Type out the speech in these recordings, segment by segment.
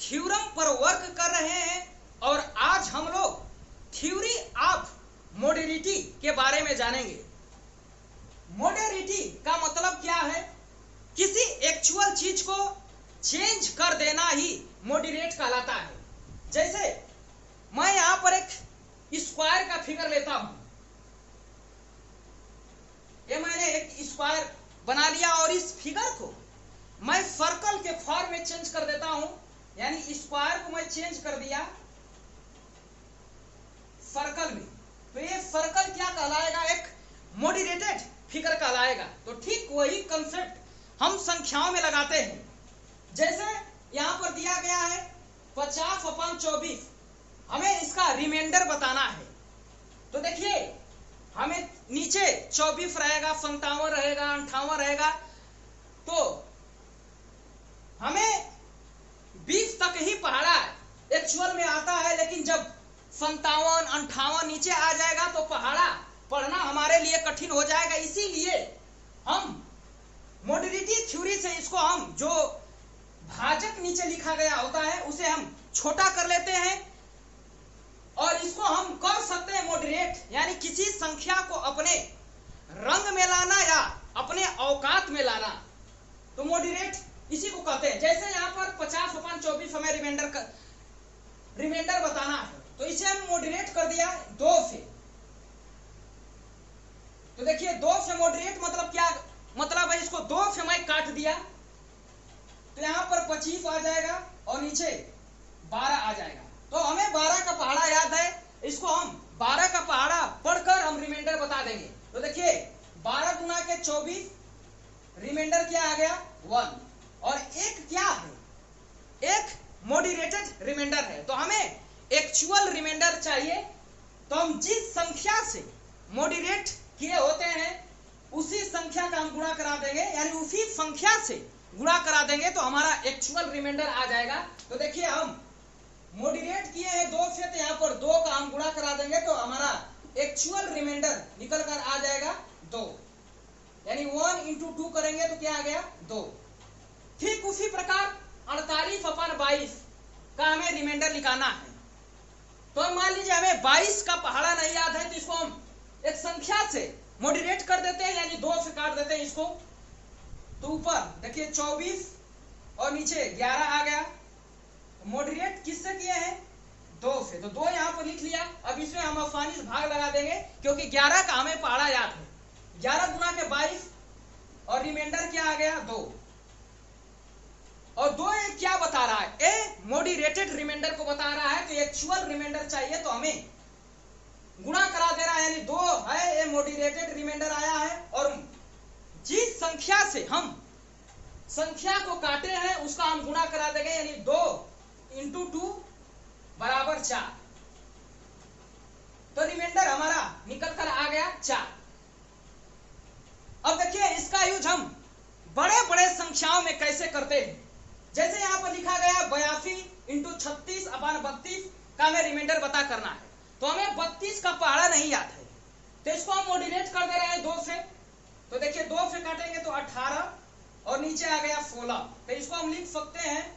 Theorem पर work कर रहे हैं और आज हम लोग थ्योरी ऑफ मॉडरेटिटी के बारे में जानेंगे। मॉडरेटिटी का मतलब क्या है? किसी एक्चुअल चीज को चेंज कर देना ही मॉडरेट कहलाता है। जैसे मैं यहां पर एक स्क्वायर का फिगर लेता हूं, ये मैंने एक स्क्वायर बना लिया और इस फिगर को मैं सर्कल के फॉर्म में चेंज कर देता हूं, यानी स्क्वायर को मैं चेंज कर दिया सर्कल में, तो ये सर्कल क्या कहलाएगा? एक मॉडरेटेड फिगर कहलाएगा। तो ठीक वही कंसेप्ट हम संख्याओं में लगाते हैं। जैसे यहां पर दिया गया है 50/24, हमें इसका रिमाइंडर बताना है। तो देखिए हमें नीचे 24 रहेगा, 57 रहेगा, 58 रहेगा, तो हमें 20 तक ही पहाड़ा एक्चुअल में आता है, लेकिन जब 57, 58 नीचे आ जाएगा तो पहाड़ा पढ़ना हमारे लिए कठिन हो जाएगा। इसीलिए हम मॉडरेटिटी थ्योरी से इसको हम जो भाजक नीचे लिखा गया होता है उसे हम छोटा कर लेते हैं और इसको हम कर सकते हैं मॉडरेट, यानी किसी संख्या को अपने रंग में लाना या अपने औकात में लाना, तो मॉडरेट इसी को कहते हैं। जैसे यहाँ पर 50/24 हमें रिमाइंडर बताना है, तो इसे हम मॉडरेट कर दिया 2 से। तो देखिए 2 से मॉडरेट मतलब क्या मतलब है? इसको 2 से मैं काट दिया तो यहाँ पर 25 आ जाएगा और नीचे 12 आ जाएगा। तो हमें 12 का पहाड़ा याद है, इसको हम 12 का पहाड़ा पढ़कर हम रिमाइंडर बता देंगे। तो देखिए 12 गुना के 24, रिमाइंडर क्या आ गया? 1। और एक क्या है? एक मॉडरेटेड रिमाइंडर है। तो हमें एक्चुअल रिमाइंडर चाहिए, तो हम जिस संख्या से मॉडरेट किए होते हैं उसी संख्या का हम गुणा करा देंगे, यानी उसी संख्या से गुणा करा देंगे तो हमारा एक्चुअल रिमाइंडर आ जाएगा। तो देखिए हम मॉडरेट किए हैं 2 से, तो यहाँ पर 2 का हम गुणा करा देंगे तो हमारा एक्चुअल रिमाइंडर निकल कर आ जाएगा 2, यानी 1 × 2 करेंगे तो क्या आ गया? 2। ठीक उसी प्रकार 48/22 का हमें रिमाइंडर निकालना है। तो मान लीजिए हमें 22 का पहाड़ा नहीं याद है, तो इसको हम एक संख्या से मॉडरेट कर देते हैं, यानी 2 से काट देते हैं इसको। तो ऊपर देखिए 24 और नीचे 11 आ गया। मॉडरेट किससे किए हैं? 2 से। तो 2 यहाँ पर लिख लिया। अब इसमें हम आसानी से भाग लगा देंगे क्योंकि 11 का हमें पहाड़ा याद है। 11 गुना के 22 और रिमाइंडर क्या आ गया? 2। और 2 ये क्या बता रहा है? ए मॉडरेटेड रिमाइंडर को बता रहा है। तो एक्चुअल रिमाइंडर चाहिए तो हमें गुणा करा दे रहा है, यानी 2 है, ये मॉडरेटेड रिमाइंडर आया है। और जिस संख्या से हम संख्या को काटे हैं उसका हम गुणा करा देंगे, यानी 2 × 2 = 4। तो रिमाइंडर हमारा निकल कर आ गया 4। अब देखिए इसका यूज हम बड़े बड़े संख्याओं में कैसे करते हैं। जैसे यहां पर लिखा गया 82 × 36/32 का हमें रिमाइंडर बता करना है, तो हमें 32 का पहाड़ा नहीं याद है, तो इसको हम मॉडरेट कर दे रहे हैं 2 से। तो देखिए 2 से काटेंगे तो 18 और नीचे आ गया 16। तो इसको हम लिख सकते हैं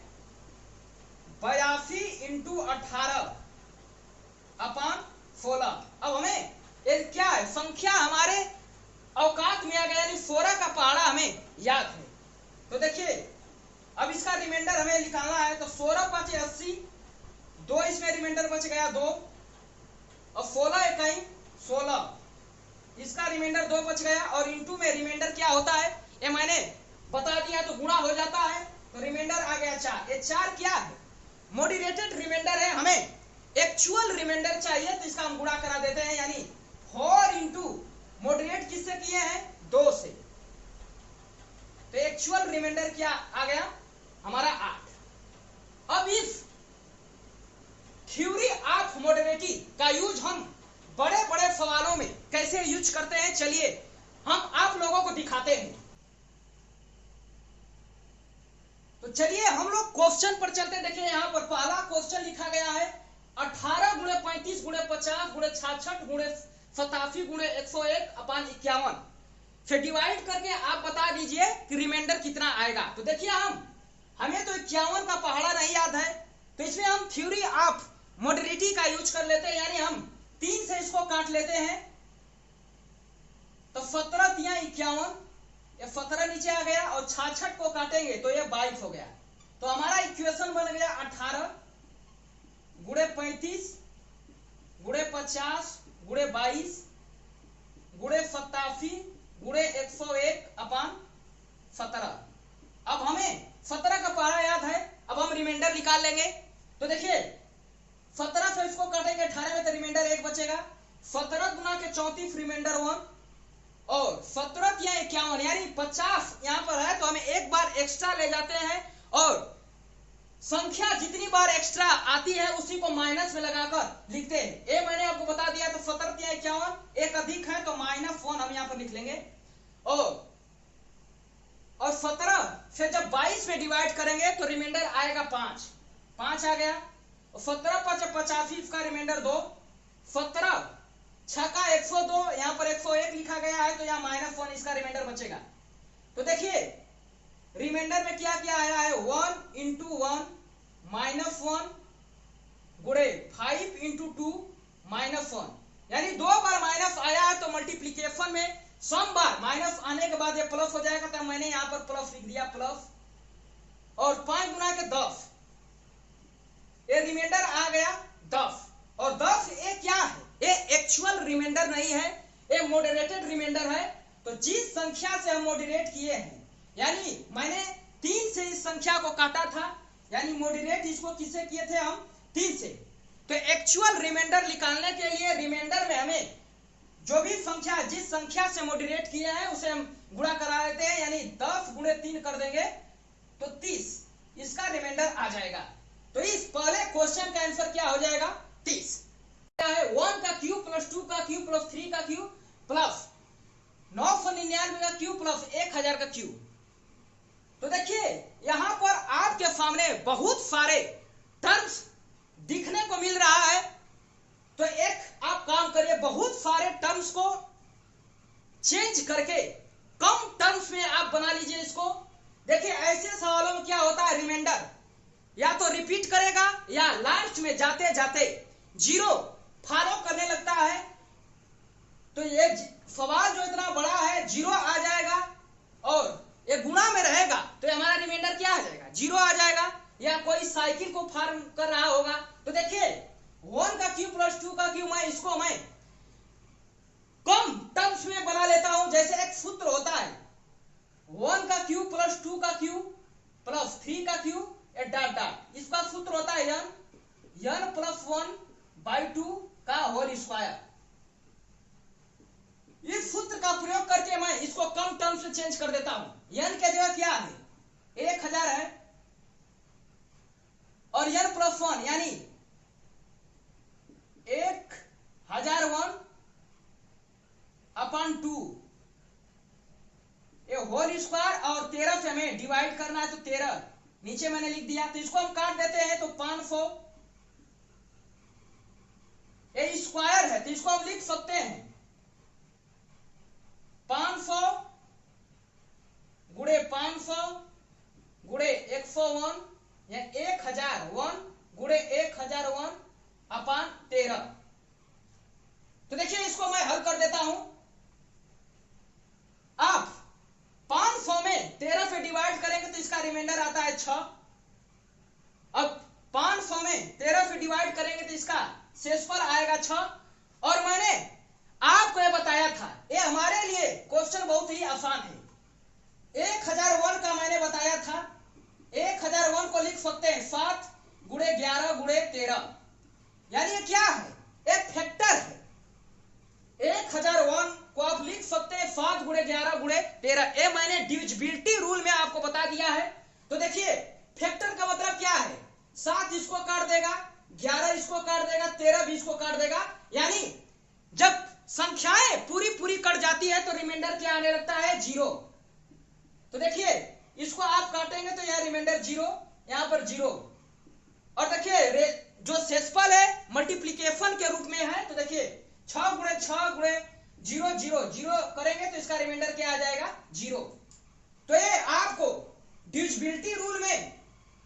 82 × 18/16। अब हमें ये क्या है? संख्या हमारे औकात में आ गया, यानी 16 का पहाड़ा हमें याद है। तो देखिए अब इसका रिमाइंडर हमें निकालना है, तो 16 × 5 = 80, 2 इसमें रिमाइंडर बच गया 2, और 16 × 1 = 16, इसका रिमाइंडर 2 बच गया। और इंटू में रिमाइंडर क्या होता है ये मैंने बता दिया, तो गुणा हो जाता है, तो रिमाइंडर आ गया 4। ये 4 क्या है? मॉडरेटेड रिमाइंडर है। हमें एक्चुअल रिमाइंडर चाहिए तो इसका हम गुणा करा देते हैं, यानी 4 × मॉडरेट किससे किए हैं? 2 से। तो एक्चुअल रिमाइंडर क्या आ गया हमारा? 8। अब इस थ्योरी ऑफ मॉडरेटिटी का यूज हम बड़े बड़े सवालों में कैसे यूज करते हैं, चलिए हम आप लोगों को दिखाते हैं। तो चलिए हम लोग क्वेश्चन पर चलते। देखिए यहाँ पर पहला क्वेश्चन लिखा गया है 18 × 35 × 50 × 66 × 87 × 101/51 से डिवाइड करके आप बता दीजिए कि रिमाइंडर कितना आएगा। तो देखिए हमें तो 51 का पहाड़ा नहीं याद है, तो इसमें हम थ्योरी ऑफ मॉडरेटिटी का यूज कर लेते हैं, यानी हम 3 से इसको काट लेते हैं। तो 17 तिया 51, ये 17 नीचे आ गया और 66 को काटेंगे तो ये 22 हो गया। तो हमारा इक्वेशन बन गया 18 गुणे 35 गुणे 50 गुणे 22 गुणे 87 गुणे 101/17। अब हमें 17 का पहाड़ा याद है, अब हम रिमाइंडर निकाल लेंगे। तो देखिए 17 से इसको काटेंगे 18 में तो रिमाइंडर 1 बचेगा। 17 गुना के 34 रिमाइंडर 1 और 17 तिया 51 यानी 50 यहाँ पर है, तो हमें एक बार एक्स्ट्रा ले जाते हैं और संख्या जितनी बार एक्स्ट्रा आती है उसी को माइनस में लगाकर लिखते हैं। ये मैंने आपको बता दिया। तो 17 तिया 51 एक अधिक है तो -1 हम यहाँ पर लिख लेंगे और 17 से जब 22 में डिवाइड करेंगे तो रिमाइंडर आएगा 5 आ गया। 17 5 85, इसका रिमाइंडर 2। 17 6 102, यहाँ पर 101 लिखा गया है तो यहाँ -1 इसका रिमाइंडर बचेगा। तो देखिए रिमाइंडर में क्या क्या आया है, 1 × 1 -1 गुणे 5 × 2 -1, यानी 2 बार माइनस आया है तो मल्टीप्लीकेशन में सम बार माइनस आने के बाद ये प्लस हो जाएगा, तो मैंने यहाँ पर प्लस लिख दिया प्लस। और 5 गुना के 10, ये रिमाइंडर आ गया 10। और 10 ये क्या है, ये एक्चुअल रिमाइंडर नहीं है, ये मॉडरेटेड रिमाइंडर है। तो जिस संख्या से हम मॉडरेट किए हैं, यानी मैंने 3 से इस संख्या को काटा था, यानी मॉडरेट इसको किससे किए थे हम, 3 से। तो एक्चुअल रिमाइंडर निकालने के लिए रिमाइंडर में हमें जो भी संख्या जिस संख्या से मॉडरेट किए हैं उसे हम गुणा करा लेते हैं, यानी 10 गुणे 3 कर देंगे तो 30 इसका रिमाइंडर आ जाएगा। तो इस पहले क्वेश्चन का आंसर क्या हो जाएगा, 30 है। 1 का क्यूब प्लस 2 का क्यूब प्लस 3 का क्यूब प्लस 999 का क्यूब प्लस 1000 का क्यूब। तो देखिए यहां पर आपके सामने बहुत सारे टर्म्स दिखने को मिल रहा है। तो एक आप काम करिए, बहुत सारे टर्म्स को चेंज करके कम टर्म्स में आप बना लीजिए इसको। देखिए ऐसे सवालों में क्या होता है, रिमाइंडर या तो रिपीट करेगा या लास्ट में जाते जाते जीरो फॉलो करने लगता है। तो ये सवाल जो इतना बड़ा है जीरो आ जाएगा और ये गुणा में रहेगा तो हमारा रिमाइंडर क्या आ जाएगा, जीरो आ जाएगा। या कोई साइकिल को फॉर्म कर रहा होगा तो देखिए 1 का क्यूब प्लस 2 का क्यूब, मैं कम टर्म्स में बना लेता हूं। जैसे एक सूत्र होता है 1 का क्यूब प्लस 2 का क्यूब प्लस 3 का क्यूब डॉट डॉट, इसका सूत्र होता है n प्लस 1/2 का होल स्क्वायर। इस सूत्र का प्रयोग करके मैं इसको कम टर्म से चेंज कर देता हूं। n के जगह क्या है, 1000 है और n प्लस 1 यानी 1001/2 ये होल स्क्वायर और 13 से हमें डिवाइड करना है तो 13 नीचे मैंने लिख दिया। तो इसको हम काट देते हैं तो 500, ये स्क्वायर है तो इसको हम लिख सकते हैं 500 गुणे 500 गुणे 101 या 1001 गुणे 1001/13। तो देखिए इसको मैं हल कर देता हूं। आप 500 में 13 से डिवाइड करेंगे तो इसका रिमाइंडर आता है 6। अब 500 में 13 से डिवाइड करेंगे तो इसका शेषफल आएगा 6। और मैंने आपको यह बताया था, ये हमारे लिए क्वेश्चन बहुत ही आसान है। 1001 का मैंने बताया था, 1001 को लिख सकते हैं 7 गुणे 11 गुणे 13, यानी ये क्या है, एक फैक्टर है। 1001 को आप लिख सकते हैं 7 गुणे 11 गुणे 13। ये मैंने डिविजिबिलिटी रूल में आपको बता दिया है। तो देखिए फैक्टर का मतलब क्या है, 7 इसको काट देगा, 11 इसको काट देगा, 13 भी इसको काट देगा। यानी जब संख्याएं पूरी कट जाती है तो रिमाइंडर क्या आने लगता है, 0। तो देखिए इसको आप काटेंगे तो यह रिमाइंडर 0, यहां पर 0। और देखिए जो शेषफल है मल्टीप्लीकेशन के रूप में है। तो देखिए 6 गुणे 6 गुणे 0 0 0 करेंगे तो इसका रिमाइंडर क्या आ जाएगा, 0। तो ये आपको डिविजिबिलिटी रूल में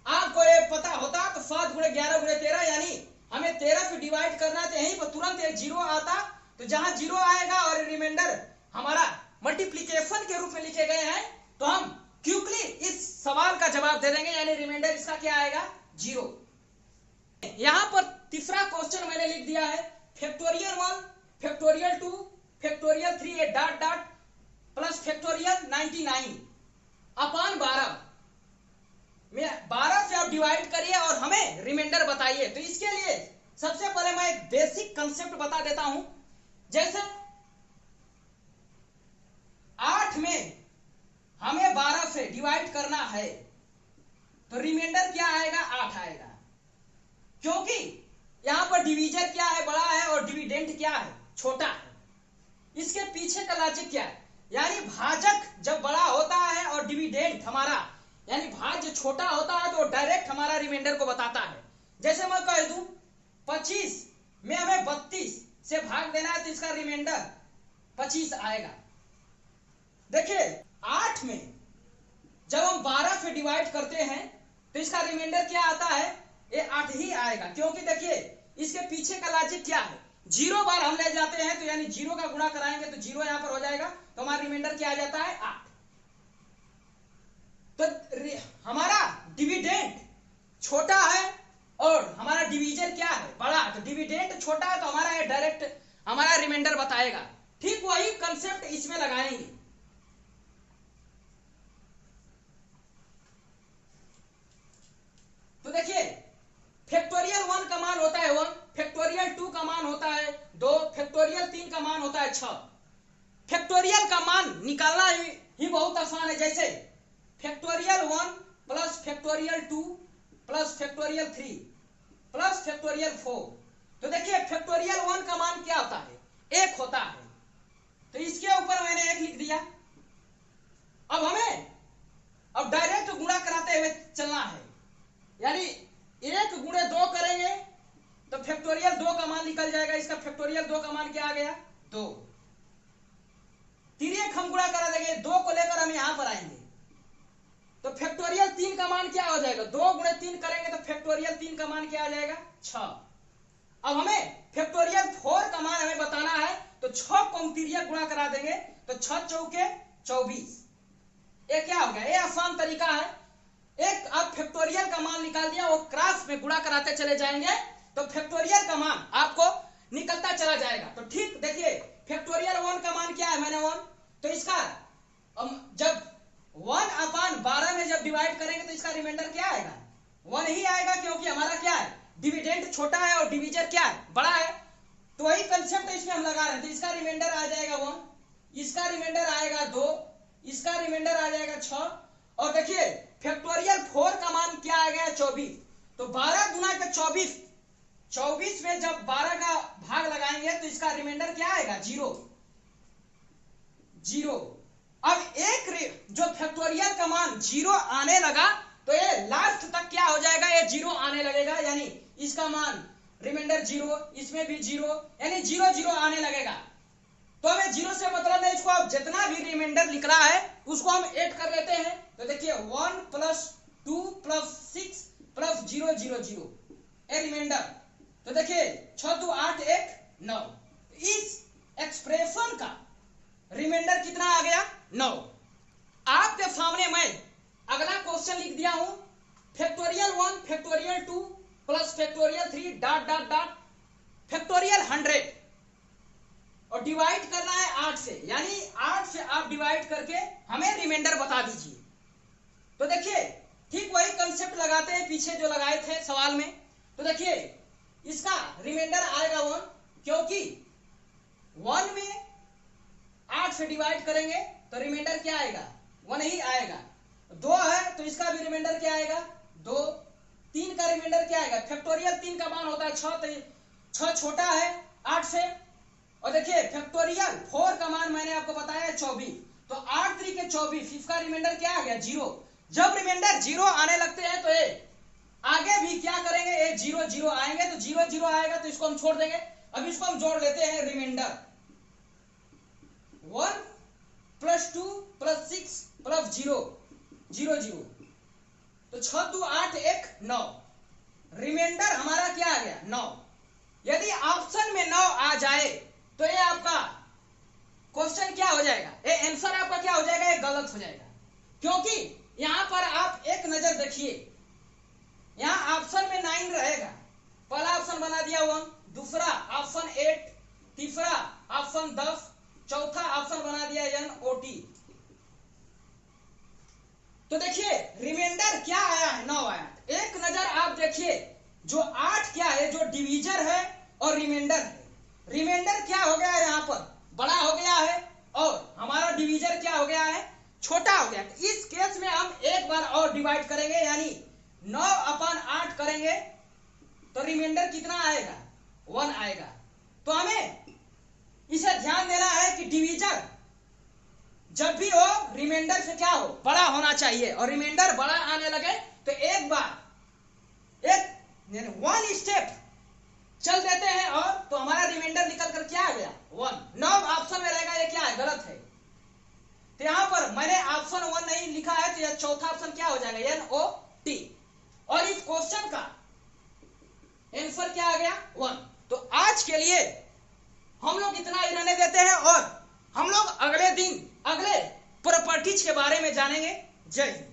आपको ये पता होता तो 7 7 × 11 × 13 यानी हमें 13 पे डिवाइड करना, तो यहीं पर तुरंत एक जीरो आता, तो जहां जीरो आएगा और रिमाइंडर हमारा मल्टीप्लीकेशन के रूप में लिखे गए हैं, तो हम क्विकली इस सवाल का जवाब दे देंगे, यानी रिमाइंडर इसका क्या आएगा, 0। यहां पर तीसरा क्वेश्चन मैंने लिख दिया है, factorial 1 factorial 2 factorial 3 dot dot plus factorial 99 अपान 12 में 12 से आप डिवाइड करिए और हमें रिमाइंडर बताइए। तो इसके लिए सबसे पहले मैं एक बेसिक कंसेप्ट बता देता हूं। जैसे 8 में हमें 12 से डिवाइड करना है, तो रिमाइंडर क्या आएगा, 8 आएगा, क्योंकि यहां पर डिवीजर क्या है, बड़ा है, और डिविडेंड क्या है, छोटा है। इसके पीछे का लॉजिक क्या है, यानी भाजक जब बड़ा होता है और डिविडेंड हमारा यानी भाज्य छोटा होता है, तो डायरेक्ट हमारा रिमाइंडर को बताता है। जैसे मैं कह दूं 25 में हमें 32 से भाग देना है, तो इसका रिमाइंडर 25 आएगा। देखिए 8 में जब हम 12 से डिवाइड करते हैं, तो इसका रिमाइंडर क्या आता है, ये 8 ही आएगा, क्योंकि देखिए इसके पीछे का लॉजिक क्या है, 0 बार हम ले जाते हैं, तो यानी 0 का गुणा कराएंगे तो 0 यहां पर हो जाएगा, तो हमारा रिमाइंडर क्या आ जाता है, 8। तो हमारा डिविडेंड छोटा है और हमारा डिवीजर क्या है, बड़ा, तो डिविडेंड छोटा है, तो हमारा ये डायरेक्ट हमारा रिमाइंडर बताएगा। ठीक वही कंसेप्ट इसमें लगाएंगे। तो देखिए फैक्टोरियल 1 का मान होता है 1, फैक्टोरियल 2 का मान होता है 2, फैक्टोरियल 3 का मान होता है 6। फैक्टोरियल का मान निकालना ही बहुत आसान है। जैसे factorial 1 plus factorial 2 plus factorial 3 plus factorial 4, तो देखिए फैक्टोरियल 1 का मान क्या होता है, 1 होता है, तो इसके ऊपर मैंने 1 लिख दिया। अब हमें डायरेक्ट गुणा कराते हुए चलना है, यानी 1 गुणे 2 करेंगे तो फैक्टोरियल 2 का मान निकल जाएगा। इसका फैक्टोरियल 2 का मान क्या आ गया, 2। तिर्यक हम गुणा करा देंगे, 2 को लेकर हम यहां पर आएंगे, तो फैक्टोरियल 3 का मान क्या हो जाएगा, 2 गुणे 3 करेंगे तो फैक्टोरियल 3 का मान क्या आ जाएगा, 6। अब हमें फैक्टोरियल 4 का मान हमें बताना है, तो 6 को हम तिर्यक गुणा करा देंगे, तो 6 चौके 24। ये क्या हो गया, ये आसान तरीका है। एक आप फैक्टोरियल का मान निकाल दिया, वो क्रॉस में गुणा कराते चले जाएंगे, तो फैक्टोरियल का मान आपको निकलता चला जाएगा। तो ठीक देखिए फैक्टोरियल 1 का मान क्या है, मैंने 1, तो इसका जब 1/12 में जब डिवाइड करेंगे तो इसका रिमाइंडर क्या आएगा, 1 ही आएगा, क्योंकि हमारा क्या है, डिविडेंड छोटा है और डिवीजर क्या है, बड़ा है। तो वही कंसेप्ट इसमें हम लगा रहे हैं। तो इसका रिमाइंडर आ जाएगा 1, इसका रिमाइंडर आएगा 2, इसका रिमाइंडर आ जाएगा 6, और देखिए फैक्टोरियल 4 का मान क्या आ गया, 24। तो 12 गुना के 24, 24 में जब 12 का भाग लगाएंगे तो इसका रिमाइंडर क्या आएगा, 0। अब एक जो फैक्टोरियल का मान 0 आने लगा, तो ये लास्ट तक क्या हो जाएगा, ये 0 आने लगेगा, यानी इसका मान रिमाइंडर 0, इसमें भी 0, यानी 0 0 आने लगेगा। तो हमें 0 से मतलब है, इसको आप जितना भी रिमाइंडर निकला है उसको हम ऐड कर लेते हैं। तो देखिए 1 + 2 + 6 + 0 0 0 ए रिमाइंडर। तो देखिए 6 2 8 1 9, इस एक्सप्रेशन का रिमाइंडर कितना आ गया, 9। आपके सामने मैं अगला क्वेश्चन लिख दिया हूं, factorial 1 factorial 2 plus factorial 3 dot dot dot factorial 100, और डिवाइड करना है 8 से, यानी 8 से आप डिवाइड करके हमें रिमाइंडर बता दीजिए। तो देखिए ठीक वही कंसेप्ट लगाते हैं पीछे जो लगाए थे सवाल में। तो देखिए इसका रिमाइंडर आएगा 1, क्योंकि 1 में 8 से डिवाइड करेंगे तो रिमाइंडर क्या आएगा, 1 ही आएगा। 2 है तो इसका भी रिमाइंडर क्या आएगा, 2। 3 का रिमाइंडर क्या आएगा, फैक्टोरियल 3 का मान होता है 6, तो 6 छोटा है 8 से। और देखिए फैक्टोरियल 4 का मान मैंने आपको बताया है 24, तो 8 3 के 24, इसका रिमाइंडर क्या आ गया, 0। जब रिमाइंडर 0 आने लगते हैं तो ये आगे भी क्या करेंगे, ये 0 0 आएंगे, तो 0 0 आएगा तो इसको हम छोड़ देंगे। अब इसको हम जोड़ लेते हैं, रिमाइंडर 1 + 2 + 6 + 0 0 0, तो 6 2 8 1 9, रिमाइंडर हमारा क्या आ गया 9। यदि ऑप्शन में 9 आ जाए तो ये आपका क्वेश्चन क्या हो जाएगा, ये आंसर आपका क्या हो जाएगा, ये गलत हो जाएगा। क्योंकि यहां पर आप एक नजर देखिए, यहां ऑप्शन में 9 रहेगा, पहला ऑप्शन बना दिया 1, दूसरा ऑप्शन 8, तीसरा ऑप्शन 10, चौथा ऑप्शन बना दिया NOT। तो देखिए रिमाइंडर क्या आया है 9 आया। एक नजर आप देखिए, जो 8 क्या है, जो डिवीजर है और रिमाइंडर है। रिमाइंडर क्या हो गया है, यहां पर बड़ा हो गया है और हमारा डिवीजर क्या हो गया है, छोटा हो गया। तो इस केस में हम एक बार और डिवाइड करेंगे, यानी 9/8 करेंगे तो रिमाइंडर कितना आएगा, 1 आएगा। तो हमें इसे ध्यान देना है कि डिवीजर जब भी हो रिमाइंडर से क्या हो, बड़ा होना चाहिए। और रिमाइंडर बड़ा आने लगे तो एक बार एक 1 स्टेप चल देते हैं और तो हमारा रिमाइंडर निकल कर क्या आ गया 1। 9 ऑप्शन में रहेगा, ये क्या है, गलत है। तो यहां पर मैंने ऑप्शन 1 नहीं लिखा है, तो यह चौथा ऑप्शन क्या हो जाएगा NOT। और इस क्वेश्चन का आंसर क्या आ गया 1। तो आज के लिए हम लोग इतना ही रहने देते हैं और हम लोग अगले दिन अगले प्रॉपर्टीज के बारे में जानेंगे। जय हिंद।